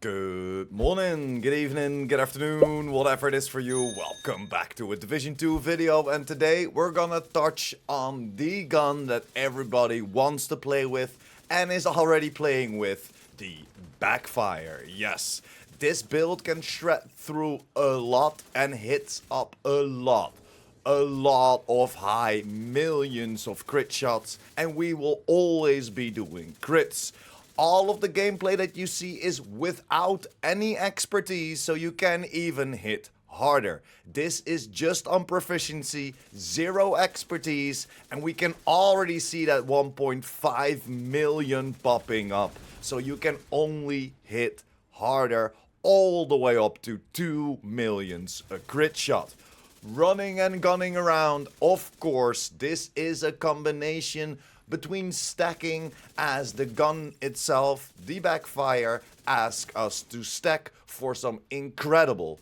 Good morning, good evening, good afternoon, whatever it is for you. Welcome back to a Division 2 video, and today we're gonna touch on the gun that everybody wants to play with and is already playing with, the Backfire. Yes, this build can shred through a lot and hits up a lot of high, millions of crit shots, and we will always be doing crits. All of the gameplay that you see is without any expertise, so you can even hit harder. This is just on proficiency, zero expertise, and we can already see that 1.5 million popping up. So you can only hit harder, all the way up to 2 millions a crit shot. Running and gunning around, of course, this is a combination between stacking, as the gun itself, the Backfire, asks us to stack for some incredible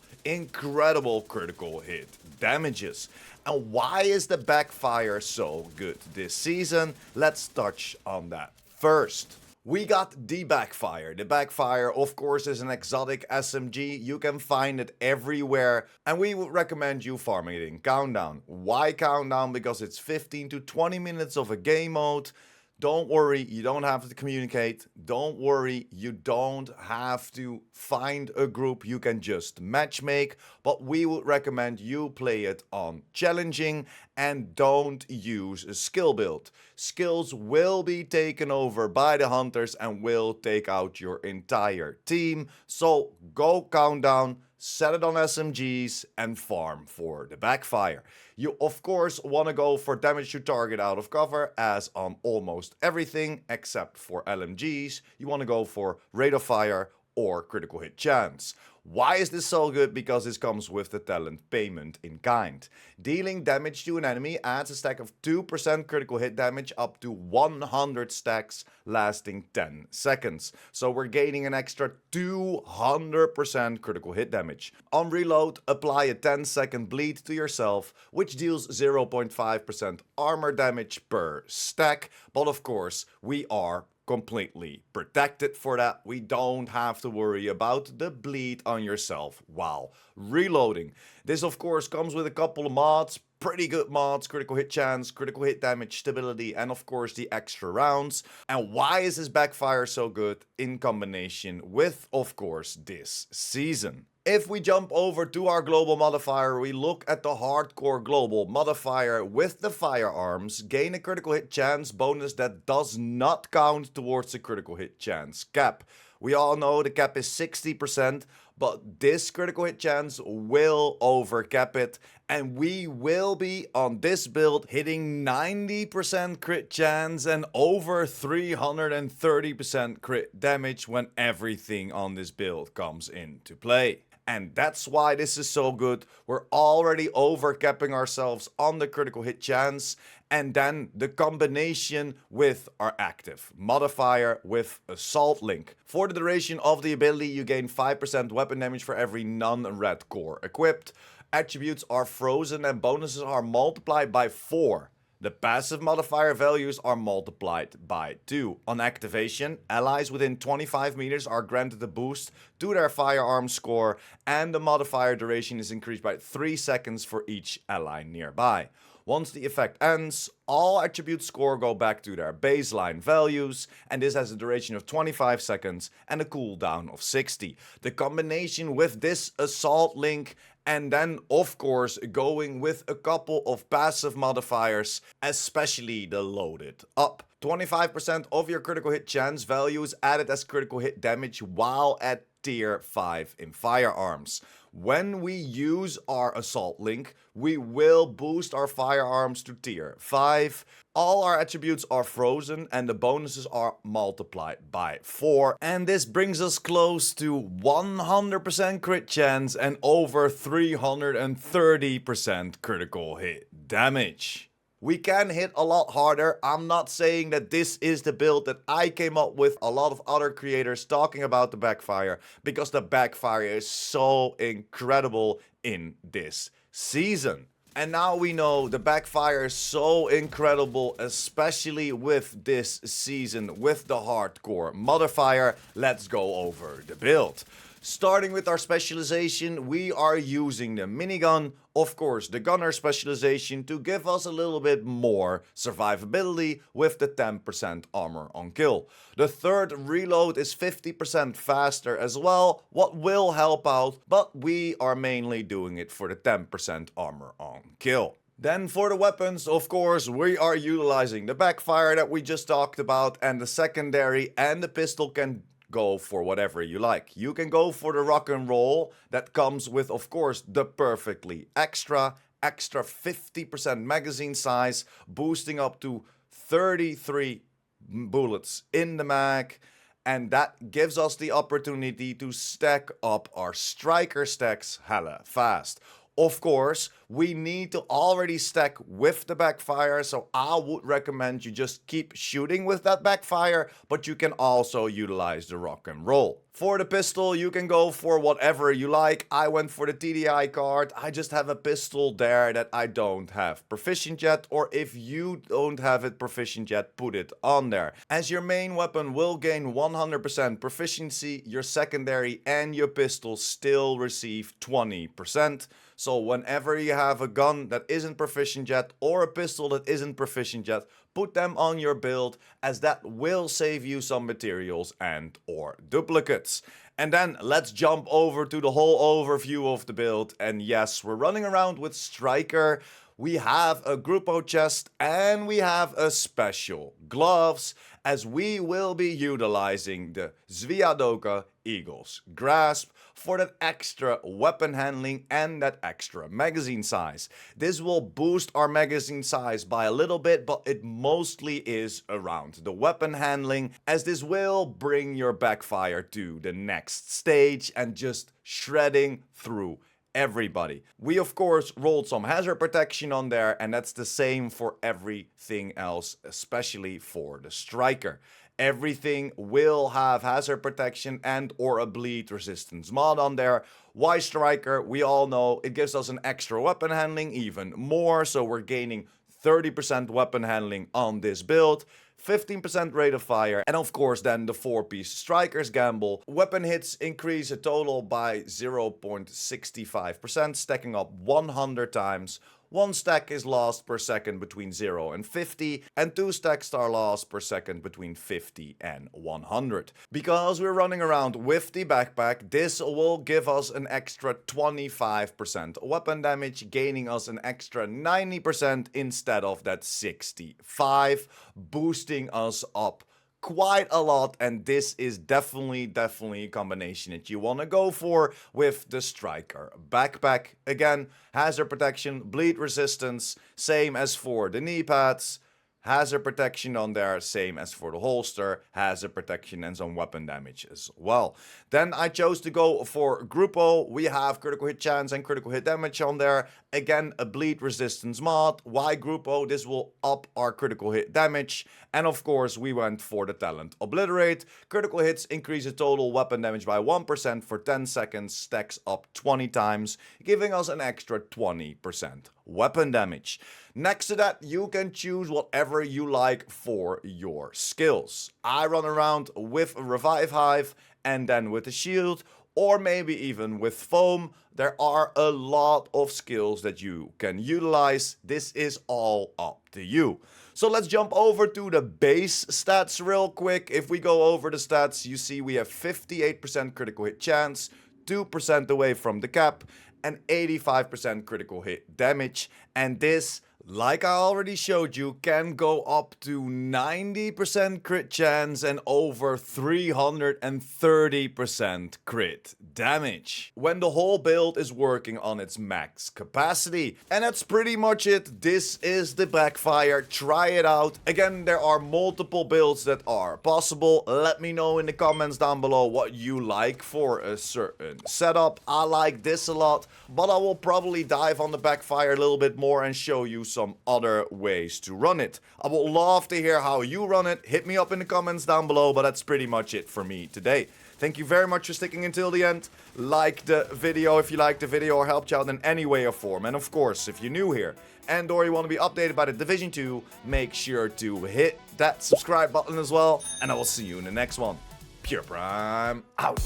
critical hit damages. And why is the Backfire so good this season? Let's touch on that first. We got the Backfire. The Backfire, of course, is an exotic SMG. You can find it everywhere, and we would recommend you farming it in Countdown. Why Countdown? Because it's 15 to 20 minutes of a game mode. Don't worry, you don't have to communicate. Don't worry, you don't have to find a group. You can just matchmake. But we would recommend you play it on challenging and don't use a skill build. Skills will be taken over by the hunters and will take out your entire team. So go Countdown, set it on SMGs, and farm for the Backfire. You of course want to go for damage to target out of cover, as on almost everything except for LMGs. You want to go for rate of fire or critical hit chance. Why is this so good? Because this comes with the talent payment in kind. Dealing damage to an enemy adds a stack of 2% critical hit damage up to 100 stacks lasting 10 seconds. So we're gaining an extra 200% critical hit damage. On reload, apply a 10-second bleed to yourself, which deals 0.5% armor damage per stack. But of course, we are completely protected for that. We don't have to worry about the bleed on yourself while reloading. This of course comes with a couple of mods, pretty good mods: critical hit chance, critical hit damage, stability, and of course the extra rounds. And why is this Backfire so good in combination with, of course, this season? If we jump over to our global modifier, we look at the hardcore global modifier with the firearms. Gain a critical hit chance bonus that does not count towards the critical hit chance cap. We all know the cap is 60%, but this critical hit chance will overcap it, and we will be on this build hitting 90% crit chance and over 330% crit damage when everything on this build comes into play. And that's why this is so good. We're already overcapping ourselves on the critical hit chance. And then the combination with our active modifier with Assault Link. For the duration of the ability, you gain 5% weapon damage for every non-red core equipped. Attributes are frozen and bonuses are multiplied by 4. The passive modifier values are multiplied by 2. On activation, allies within 25 meters are granted a boost to their firearm score, and the modifier duration is increased by 3 seconds for each ally nearby. Once the effect ends, all attribute score go back to their baseline values, and this has a duration of 25 seconds and a cooldown of 60. The combination with this Assault Link, and then of course going with a couple of passive modifiers, especially the loaded up. 25% of your critical hit chance value is added as critical hit damage while at tier 5 in firearms. When we use our Assault Link, we will boost our firearms to tier 5. All our attributes are frozen and the bonuses are multiplied by 4. And this brings us close to 100% crit chance and over 330% critical hit damage. We can hit a lot harder. I'm not saying that this is the build that I came up with. A lot of other creators talking about the Backfire, because the Backfire is so incredible in this season. And now we know the Backfire is so incredible, especially with this season, with the hardcore modifier. Let's go over the build. Starting with our specialization, we are using the minigun, of course the gunner specialization, to give us a little bit more survivability with the 10% armor on kill. The third reload is 50% faster as well, what will help out, but we are mainly doing it for the 10% armor on kill. Then for the weapons, of course, we are utilizing the Backfire that we just talked about, and the secondary and the pistol can go for whatever you like. You can go for the rock and roll that comes with, of course, the perfectly extra 50% magazine size, boosting up to 33 bullets in the mag. And that gives us the opportunity to stack up our striker stacks hella fast. Of course, we need to already stack with the Backfire, so I would recommend you just keep shooting with that Backfire, but you can also utilize the rock and roll. For the pistol, you can go for whatever you like. I went for the TDI card. I just have a pistol there that I don't have proficient yet, or if you don't have it proficient yet, put it on there. As your main weapon will gain 100% proficiency, your secondary and your pistol still receive 20%. So whenever you have a gun that isn't proficient yet or a pistol that isn't proficient yet, put them on your build, as that will save you some materials and or duplicates. And then let's jump over to the whole overview of the build. And yes, we're running around with Striker. We have a Grupo chest and we have a special gloves, as we will be utilizing the Zviadoka Eagle's Grasp for that extra weapon handling and that extra magazine size. This will boost our magazine size by a little bit, but it mostly is around the weapon handling, as this will bring your Backfire to the next stage and just shredding through everybody. We of course rolled some hazard protection on there, and that's the same for everything else, especially for the Striker. Everything will have hazard protection and or a bleed resistance mod on there. Why Striker? We all know it gives us an extra weapon handling, even more, so we're gaining 30% weapon handling on this build. 15% rate of fire, and of course then the 4-piece Striker's Gamble. Weapon hits increase a total by 0.65%, stacking up 100 times. 1 stack is lost per second between 0 and 50, and 2 stacks are lost per second between 50 and 100. Because we're running around with the backpack, this will give us an extra 25% weapon damage, gaining us an extra 90% instead of that 65, boosting us up quite a lot. And this is definitely a combination that you want to go for with the Striker backpack. Again, hazard protection, bleed resistance, same as for the knee pads. Hazard protection on there, same as for the holster, hazard protection and some weapon damage as well. Then I chose to go for Grupo. We have critical hit chance and critical hit damage on there. Again, a bleed resistance mod. Why Grupo? This will up our critical hit damage. And of course, we went for the talent Obliterate. Critical hits increase the total weapon damage by 1% for 10 seconds, stacks up 20 times, giving us an extra 20% weapon damage. Next to that, you can choose whatever you like for your skills. I run around with a Revive Hive and then with a shield, or maybe even with foam. There are a lot of skills that you can utilize. This is all up to you. So let's jump over to the base stats real quick. If we go over the stats, you see we have 58% critical hit chance, 2% away from the cap, and 85% critical hit damage. And this, like I already showed you, can go up to 90% crit chance and over 330% crit damage when the whole build is working on its max capacity. And that's pretty much it. This is the Backfire. Try it out. Again, there are multiple builds that are possible. Let me know in the comments down below what you like for a certain setup. I like this a lot, but I will probably dive on the Backfire a little bit more and show you some other ways to run it. I would love to hear how you run it. Hit me up in the comments down below, but that's pretty much it for me today. Thank you very much for sticking until the end. Like the video if you liked the video or helped you out in any way or form. And of course, if you're new here and or you want to be updated by the Division 2, make sure to hit that subscribe button as well. And I will see you in the next one. Pure Prime out.